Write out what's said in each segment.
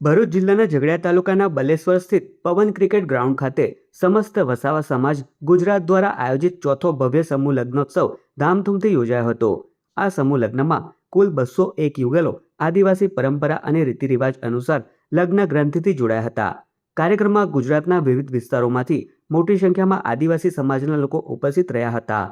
ભરૂચ જિલ્લાના ઝઘડિયા તાલુકાના બલેશ્વર સ્થિત પવન ક્રિકેટ ગ્રાઉન્ડ ખાતે સમસ્ત વસાવા સમાજ ગુજરાત દ્વારા આયોજિત ચોથો ભવ્ય સમૂહ લગ્નોત્સવ ધામધૂમથી યોજાયો હતો। આ સમૂહ લગ્નમાં કુલ 201 યુગલો આદિવાસી પરંપરા અને રીતિરિવાજ અનુસાર લગ્ન ગ્રંથિથી જોડાયા હતા। કાર્યક્રમમાં ગુજરાતના વિવિધ વિસ્તારોમાંથી મોટી સંખ્યામાં આદિવાસી સમાજના લોકો ઉપસ્થિત રહ્યા હતા।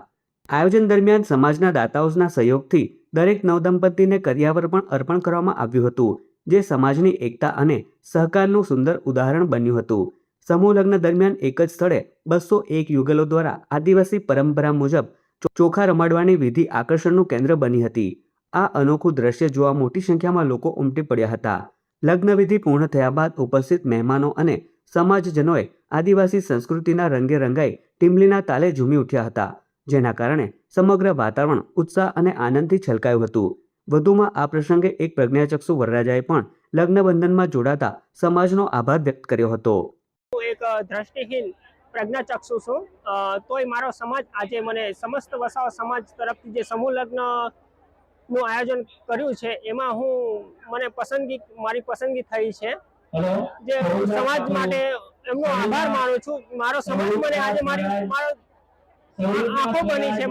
આયોજન દરમિયાન સમાજના દાતાઓના સહયોગથી દરેક નવદંપતિને કરિયાવર પણ અર્પણ કરવામાં આવ્યું હતું, જે સમાજની એકતા અને સહકારનું સુંદર ઉદાહરણ બન્યું હતું। સમૂહ લગ્ન દરમિયાન એક જ સ્થળે 201 યુગલો દ્વારા આદિવાસી પરંપરા મુજબ ચોખા રમાડવાની વિધિ આકર્ષણનું કેન્દ્ર બની હતી। આ અનોખું દ્રશ્ય જોવા મોટી સંખ્યામાં લોકો ઉમટી પડ્યા હતા। લગ્ન વિધિ પૂર્ણ થયા બાદ ઉપસ્થિત મહેમાનો અને સમાજજનોએ આદિવાસી સંસ્કૃતિના રંગે રંગાઈ ટીમલીના તાલે ઝૂમી ઉઠ્યા હતા, જેના કારણે સમગ્ર વાતાવરણ ઉત્સાહ અને આનંદથી છલકાયું હતું। વધુમાં આ પ્રસંગે એક પ્રજ્ઞાચક્ષુ વરરાજાએ પણ લગ્ન બંધનમાં જોડાતા સમાજનો આભાર વ્યક્ત કર્યો હતો। હું એક દ્રષ્ટિહીન પ્રજ્ઞાચક્ષુ છું, તોય મારો સમાજ આજે મને સમસ્ત વસાવા સમાજ તરફથી જે સમૂહ લગ્નનું આયોજન કર્યું છે એમાં મારી પસંદગી થઈ છે, જે સમાજ માટે એમનો આભાર માનું છું। મારો સમાજ મને આજે મારો આંખો બની છે,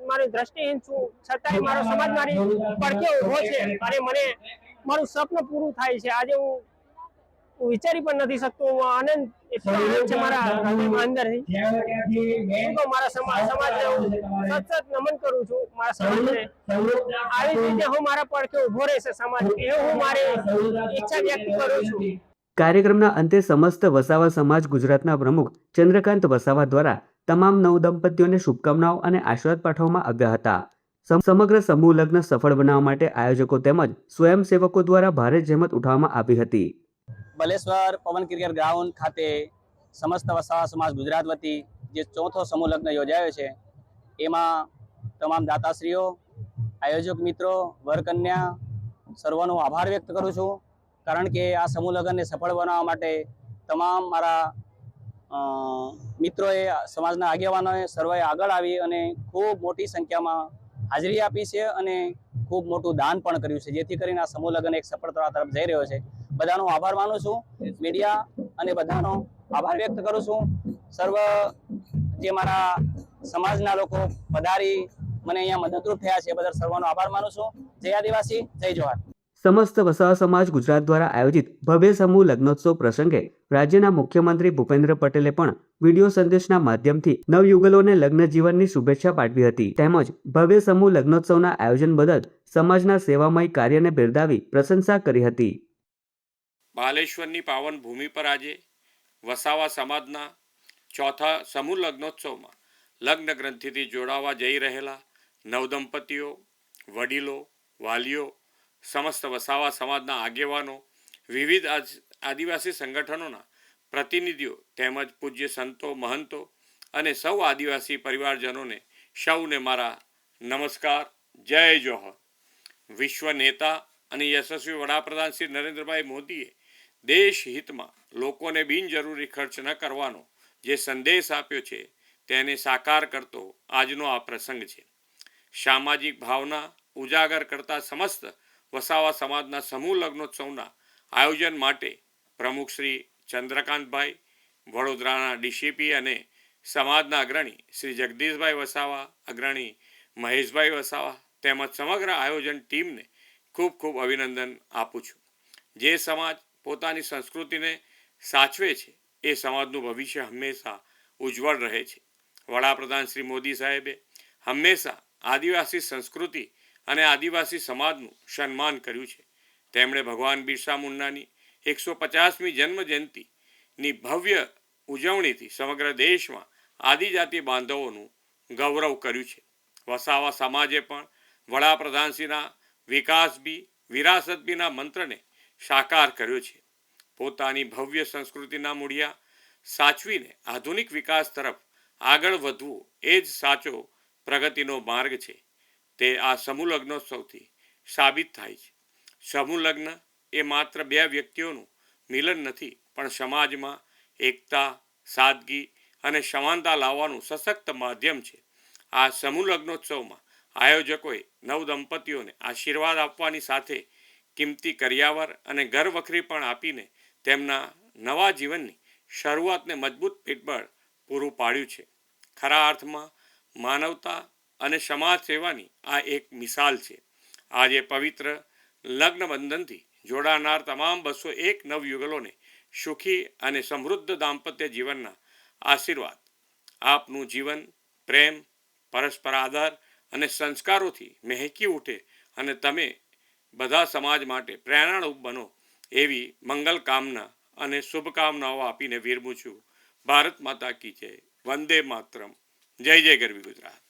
મારી દ્રષ્ટિહીન છું છતાંય મારો સમાજ મારી પડખે ઉભો છે અને મને મારું સ્વપ્ન પૂરું થાય છે। આજે હું વિચારી પણ નથી શકતો, આનંદ એટલો આનંદ છે મારા હૃદયમાં અંદરથી। તો મારા સમાજને હું સતત નમન કરું છું। મારા સમાજને આવી રીતે હું મારા પડખે ઉભો રહેશે સમાજ, એ હું મારી ઈચ્છા વ્યક્ત કરું છું। કાર્યક્રમના અંતે સમસ્ત વસાવા સમાજ ગુજરાતના પ્રમુખ ચંદ્રકાંત વસાવા દ્વારા તમામ નવદંપતિઓને શુભકામનાઓ અને આશીર્વાદ પાઠવવામાં આવ્યા હતા। સમગ્ર સમૂહ લગ્ન સફળ બનાવવા માટે આયોજકો તેમજ સ્વયંસેવકો દ્વારા ભારે જહેમત ઉઠાવવામાં આવી હતી। બલેશ્વર પવન ક્રિકેટ ગ્રાઉન્ડ ખાતે સમસ્ત વસાવા સમાજ ગુજરાત વતી જે ચોથો સમૂહ લગ્ન યોજાયો છે, એમાં તમામ દાતાશ્રીઓ, આયોજક મિત્રો, વરકન્યા સર્વનો આભાર વ્યક્ત કરું છું, કારણ કે આ સમૂહ લગ્નને સફળ બનાવવા માટે તમામ મારા મિત્રોએ, સમાજના આગેવાનોએ સર્વે આગળ આવી અને ખૂબ મોટી સંખ્યામાં હાજરી આપી છે અને ખૂબ મોટું દાન પણ કર્યું છે, જેથી કરીને આ સમૂહ લગ્ન એક સફળતા તરફ જઈ રહ્યો છે। બધાનો આભાર માનું છું, મીડિયા અને બધાનો આભાર વ્યક્ત કરું છું। સર્વ જે મારા સમાજના લોકો પધારી મને અહીંયા મદદરૂપ થયા છે, બદલ સર્વનો આભાર માનું છું। જય આદિવાસી, જય જોહાર। સમસ્ત વસાવા સમાજ ગુજરાત દ્વારા આયોજિત ભવ્ય સમૂહ લગ્નોત્સવ પ્રસંગે રાજ્યના મુખ્યમંત્રી ભૂપેન્દ્ર પટેલે પણ વિડીયો સંદેશના માધ્યમથી નવયુગલોને લગ્ન જીવનની શુભેચ્છા પાઠવી હતી, તેમજ ભવ્ય સમૂહ લગ્નોત્સવના આયોજન બદલ સમાજના સેવામય કાર્યને બિરદાવી પ્રશંસા કરી હતી। બાલેશ્વરની પાવન ભૂમિ પર આજે વસાવા સમાજના ચોથા સમૂહ લગ્નોત્સવમાં લગ્ન ગ્રંથિથી જોડાવા જઈ રહેલા નવદંપતિઓ, વડીલો, વાલીઓ, સમસ્ત વસાવા સમાજના આગેવાનો, વિવિધ આદિવાસી સંગઠનોના પ્રતિનિધિઓ તેમજ પૂજ્ય સંતો, મહંતો અને સૌ આદિવાસી પરિવારજનોને સૌને મારા નમસ્કાર, જય જોહર। વિશ્વ નેતા અને યશસ્વી વડાપ્રધાન શ્રી નરેન્દ્રભાઈ મોદીએ દેશ હિતમાં લોકોને બિનજરૂરી ખર્ચ ન કરવાનો જે સંદેશ આપ્યો છે, તેને સાકાર કરતો આજનો આ પ્રસંગ છે। સામાજિક ભાવના ઉજાગર કરતા સમસ્ત વસાવા સમાજના સમૂહ લગ્નોત્સવના આયોજન માટે પ્રમુખ શ્રી ચંદ્રકાંતભાઈ, વડોદરાના ડીસીપી અને સમાજના અગ્રણી શ્રી જગદીશભાઈ વસાવા, અગ્રણી મહેશભાઈ વસાવા તેમજ સમગ્ર આયોજન ટીમને ખૂબ ખૂબ અભિનંદન આપું છું। જે સમાજ પોતાની સંસ્કૃતિને સાચવે છે, એ સમાજનું ભવિષ્ય હંમેશા ઉજ્જવળ રહે છે। વડાપ્રધાન શ્રી મોદી સાહેબે હંમેશા આદિવાસી સંસ્કૃતિ અને આદિવાસી સમાજનું સન્માન કર્યું છે। તેમણે ભગવાન બિરસા મુંડાની 150મી જન્મ જયંતિની ભવ્ય ઉજવણીથી સમગ્ર દેશમાં આદિજાતિ બાંધવોનું ગૌરવ કર્યું છે। વસાવા સમાજે પણ વડાપ્રધાનશ્રીના વિકાસ બી વિરાસત બીના મંત્રને સાકાર કર્યો છે। પોતાની ભવ્ય સંસ્કૃતિના મૂળિયા સાચવીને આધુનિક વિકાસ તરફ આગળ વધવું એ જ સાચો પ્રગતિનો માર્ગ છે, તે આ સમૂહ લગ્નોત્સવથી સાબિત થાય છે। સમૂહ લગ્ન એ માત્ર બે વ્યક્તિઓનું મિલન નથી, પણ સમાજમાં એકતા, સાદગી અને સમાનતા લાવવાનું સશક્ત માધ્યમ છે। આ સમૂહ લગ્નોત્સવમાં આયોજકોએ નવદંપતિઓને આશીર્વાદ આપવાની સાથે કિંમતી કરિયાવર અને ઘર વખરી પણ આપીને તેમના નવા જીવનની શરૂઆતને મજબૂત પીઠબળ પૂરું પાડ્યું છે. ખરા અર્થમાં માનવતા અને સમાજ સેવાની આ એક મિસાલ છે. આજે પવિત્ર લગ્ન બંધનથી જોડાનાર તમામ 201 નવયુગલોને સુખી અને સમૃદ્ધ દાંપત્ય જીવનના આશીર્વાદ. આપનું જીવન પ્રેમ, પરસ્પર આદર અને સંસ્કારોથી મહેકી ઉઠે અને તમે બધા સમાજ માટે પ્રેરણારૂપ બનો એવી મંગલ કામના અને શુભકામનાઓ આપીને વિરમું છું. ભારત માતા કી જય. વંદે માતરમ. જય જય ગરવી ગુજરાત.